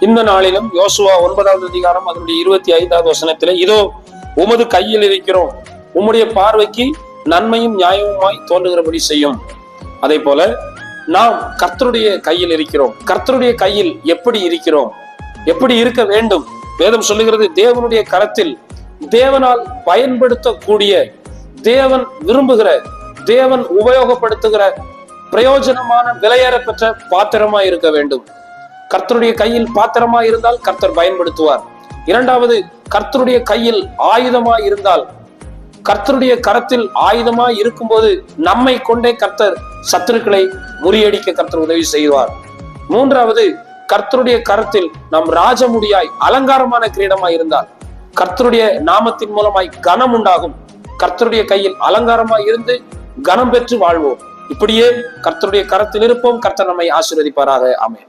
இந்த நாளிலும் யோசுவா 9வது அதிகாரம் அதனுடைய 25வது வசனத்திலே, இதோ உமது கையில் இருக்கிறோம், உம்முடைய பார்வைக்கு நன்மையும் நியாயமுமாய் தோன்றுகிறபடி செய்யும். அதே போல நாம் கர்த்தருடைய கையில் இருக்கிறோம். கர்த்தருடைய கையில் எப்படி இருக்கிறோம், எப்படி இருக்க வேண்டும்? வேதம் சொல்லுகிறது, தேவனுடைய கரத்தில் தேவனால் பயன்படுத்தக்கூடிய, தேவன் விரும்புகிற, தேவன் உபயோகப்படுத்துகிற பிரயோஜனமான விலையேற பெற்ற பாத்திரமா இருக்க வேண்டும். கர்த்தருடைய கையில் பாத்திரமா இருந்தால் கர்த்தர் பயன்படுத்துவார். இரண்டாவது, கர்த்தருடைய கையில் ஆயுதமா இருந்தால், கர்த்தருடைய கரத்தில் ஆயுதமா இருக்கும்போது நம்மை கொண்டே கர்த்தர் சத்துருக்களை முறியடிக்க கர்த்தர் உதவி செய்வார். மூன்றாவது, கர்த்தருடைய கரத்தில் நம் ராஜமுடியாய் அலங்காரமான கிரீடமாய் இருந்தால் கர்த்தருடைய நாமத்தின் மூலமாய் கனம் உண்டாகும். கர்த்தருடைய கையில் அலங்காரமாய் இருந்து கனம் பெற்று வாழ்வோம். இப்படியே கர்த்தருடைய கரத்தில் இருப்போம். கர்த்தர் நம்மை ஆசீர்வதிப்பாராக. ஆமென்.